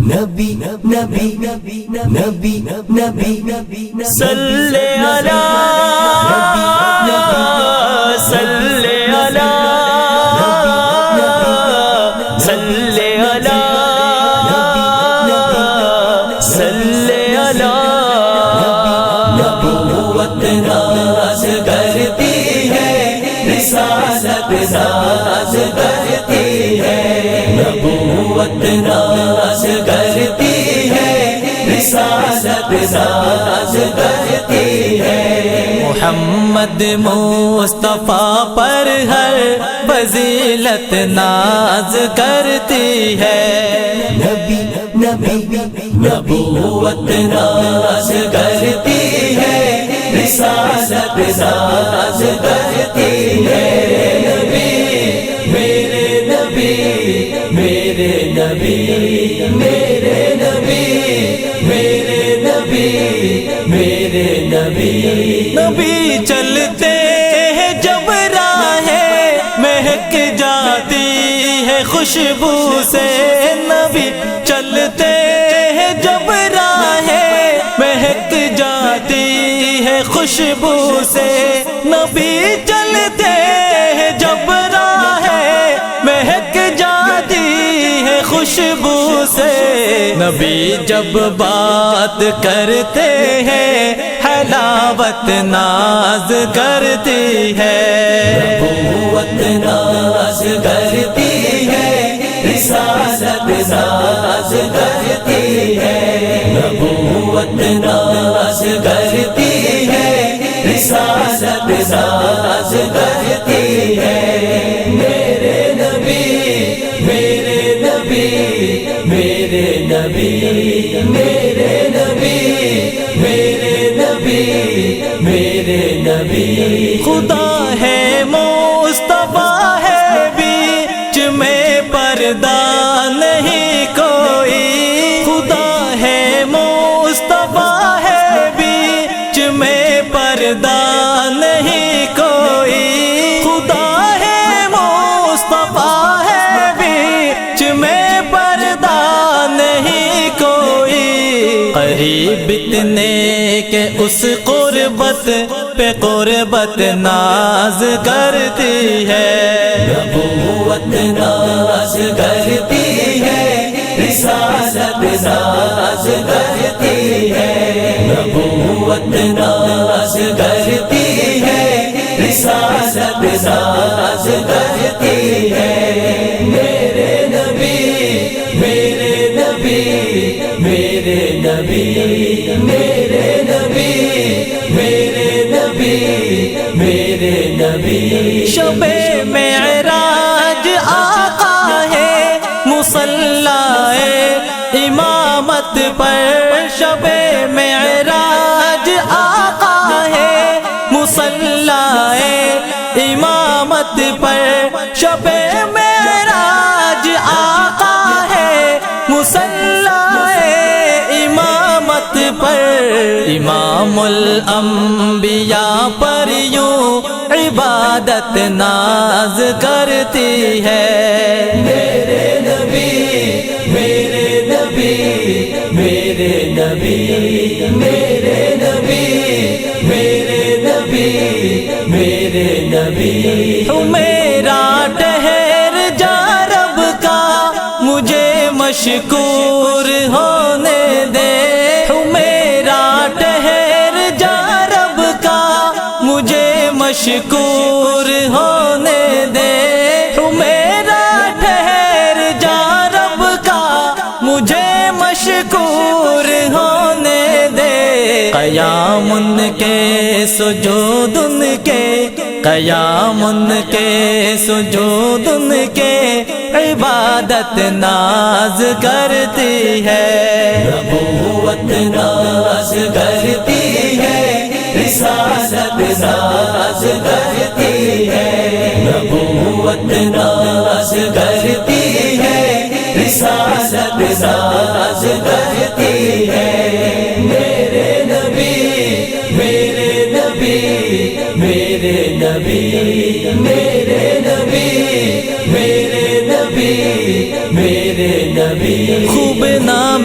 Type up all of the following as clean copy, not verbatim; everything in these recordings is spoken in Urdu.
نبی نبی نبی نبی نبی صلی علی صلی علی صلی علی صلی علی نبوت ناز کرتی ہے، رسالت ناز کرتی ہے، نبوت ناز کرتی ہے، رسالت ناز کرتی ہے۔ محمد مصطفیٰ پر ہر فضیلت ناز کرتی ہے۔ نبی نبی نبوت ناز کرتی ہے، رسالت ناز کرتی ہے۔ نبی میرے نبی میرے نبی میرے نبی میرے نبی میرے نبی نبی چلتے ہیں جب راہیں مہک جاتی ہے خوشبو سے، نبی چلتے ہیں جب راہیں مہک جاتی ہے خوشبو سے، نبی چلتے ہیں جب راہیں مہک جاتی ہے خوشبو سے، نبی جب بات کرتے ہیں حلاوت ناز کرتی ہے۔ نبوت ناز کرتی ہے، رسالت ناز کرتی ہے، نبوت ناز کرتی ہے، رسالت ناز کرتی ہے۔ میرے نبی میرے نبی میرے نبی میرے نبی میرے نبی میرے نبی خدا ہے مصطفیٰ ہے بیچ میں پردہ نہیں کوئی، خدا ہے مصطفیٰ ہے بیچ میں پردہ نہیں کوئی، خدا ہے مصطفیٰ ہے بیچ میں پردہ نہیں کوئی، قریب اتنے کہ اس قربت پہ قربت ناز کرتی ہے۔ نبوت ناز کرتی ہے، رسالت ناز کرتی ہے، نبوت ناز کرتی ہے، رسالت ناز کرتی ہے۔ میرے نبی میرے نبی میرے نبی میرے نبی میرے نبی میرے نبی شب معراج آقا ہے مصلی امامت پر، شب معراج آقا ہے مصلی امامت پر، شب معراج آقا ہے مصلی امامت پر، امام الانبیاء پر یوں عبادت ناز کرتی ہے۔ میرے نبی میرے نبی میرے نبی میرے نبی میرے نبی میرے نبی میرا ٹھہر جا رب کا مجھے مشکور ہونے دے، میرا ٹھہر جا رب کا مجھے مشکور ہونے دے، میرا ٹھہر جا رب کا مجھے مشکور ہونے دے، قیام ان کے سجود ان کے، قیام ان کے سجود ان کے، عبادت ناز کرتی ہے۔ نبوت ناز کرتی ہے، رسالت ناز کرتی ہے، نبوت ناز کرتی ہے، رسالت ناز کرتی ہے۔ میرے نبی میرے نبی میرے نبی میرے نبی میرے نبی میرے نبی خوب نام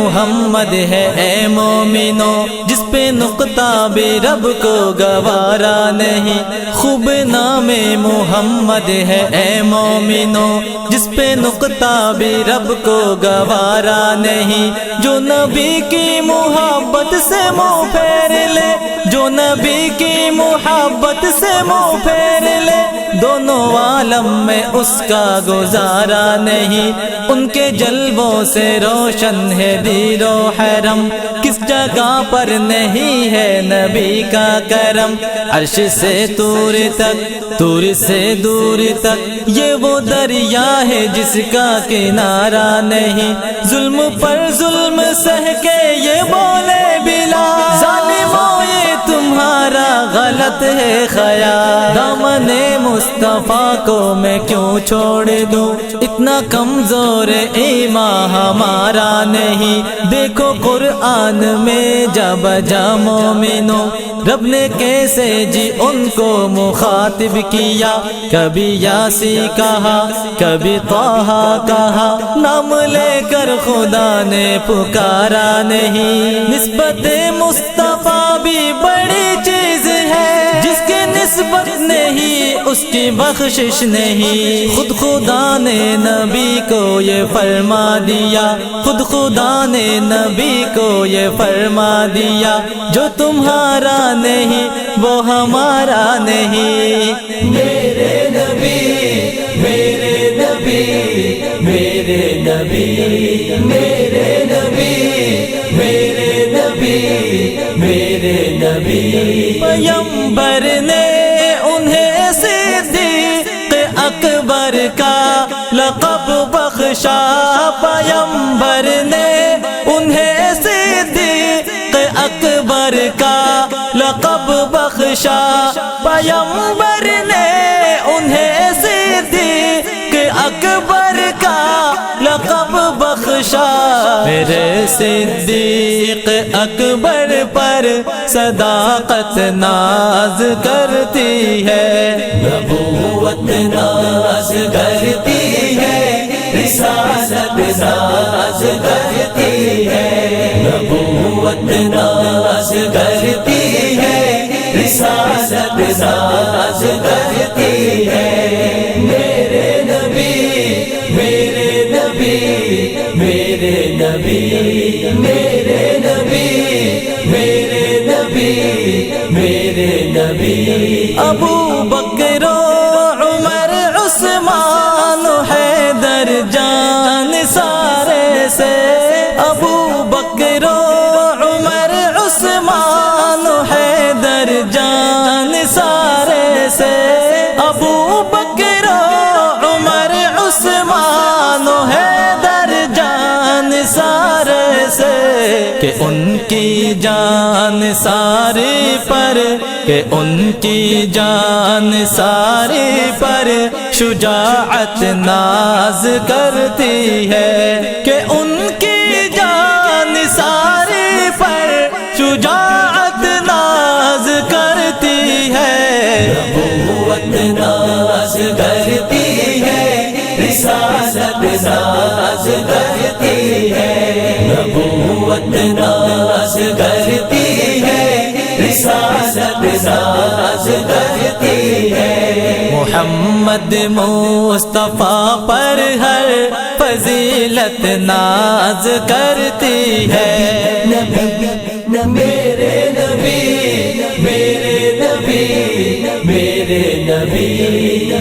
محمد ہے اے مومنو، جس پہ نقطہ بھی رب کو گوارا نہیں۔ خوب نام محمد ہے اے مومنو، جس پہ نقطہ بھی رب کو گوارا نہیں۔ جو نبی کی محبت سے منہ پھیر لے، جو نبی کی محبت سے منہ پھیر لے، دونوں عالم میں اس کا گزارا نہیں۔ ان کے جلووں سے روشن ہے دیر و حرم، کس جگہ پر نہیں ہے نبی کا کرم۔ عرش سے طور تک، طور سے دور تک، یہ وہ دریا ہے جس کا کنارہ نہیں۔ ظلم پر ظلم سہ کے یہ بولے بلال، ظالموں یہ تمہارا غلط ہے خیال۔ دامن مصطفیٰ کو میں کیوں چھوڑ دوں، اتنا کمزور ایمان ہمارا نہیں۔ دیکھو قرآن میں جا بجا مومنوں، رب نے کیسے جی ان کو مخاطب کیا۔ کبھی یاسی کہا، کبھی طٰہٰ کہا، نام لے کر خدا نے پکارا نہیں۔ نسبت مصطفیٰ بھی بڑی چیز ہے، جس کی نسبت نہیں اس کی بخشش نہیں۔ خود خدا نے نبی کو یہ فرما دیا، خود خدا نے نبی کو یہ فرما دیا، جو تمہارا نہیں وہ ہمارا نہیں۔ میرے نبی، میرے نبی، میرے نبی، میرے نبی، میرے نبی، میرے نبی۔ پیغمبر نے انہیں صدیق اکبر کا لقب بخشا، پیغمبر نے انہیں صدیق اکبر کا لقب بخشا، پیغمبر نے انہیں صدیق اکبر کا لقب بخشا۔ میرے صدیق اکبر پر صداقت ناز کرتی ہے، نبوت ناز کرتی ہے، رسالت ناز کرتی ہے، نبوت ناز کرتی ہے، رسالت ناز کرتی ہے۔ میرے نبی، میرے نبی، میرے نبی، میرے نبی، میرے نبی، میرے نبی۔ ابو بکر و عمر عثمان و حیدر جان سارے سے، ابو بکر و عمر عثمان و حیدر جان سارے سے، ابو بکر و عمر عثمان و حیدر جان سارے سے، کہ ان کی جان ساری پر، کہ ان کی جان ساری پر شجاعت ناز کرتی ہے، کہ ان کی جان ساری پر شجاعت ناز کرتی ہے۔ نبوت ناز کرتی ہے، رسالت ناز کرتی ہے، نبوت ناز کرتی ہے، رسالت ناز کرتی ہے۔ محمد مصطفیٰ پر ہر فضیلت ناز کرتی ہے۔ میرے نبی، میرے نبی، میرے نبی،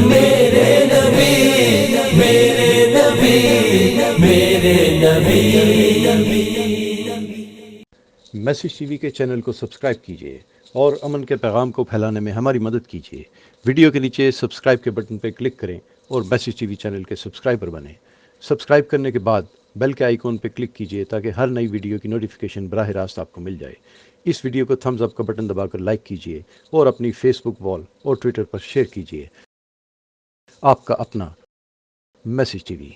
میرے نبی، میرے نبی، میرے نبی۔ میسج ٹی وی کے چینل کو سبسکرائب کیجیے اور امن کے پیغام کو پھیلانے میں ہماری مدد کیجیے۔ ویڈیو کے نیچے سبسکرائب کے بٹن پر کلک کریں اور میسج ٹی وی چینل کے سبسکرائبر بنیں۔ سبسکرائب کرنے کے بعد بیل کے آئیکن پہ کلک کیجیے تاکہ ہر نئی ویڈیو کی نوٹیفیکیشن براہ راست آپ کو مل جائے۔ اس ویڈیو کو تھمز اپ کا بٹن دبا کر لائک کیجیے اور اپنی فیس بک وال اور ٹویٹر پر شیئر کیجیے۔ آپ کا اپنا میسج ٹی وی۔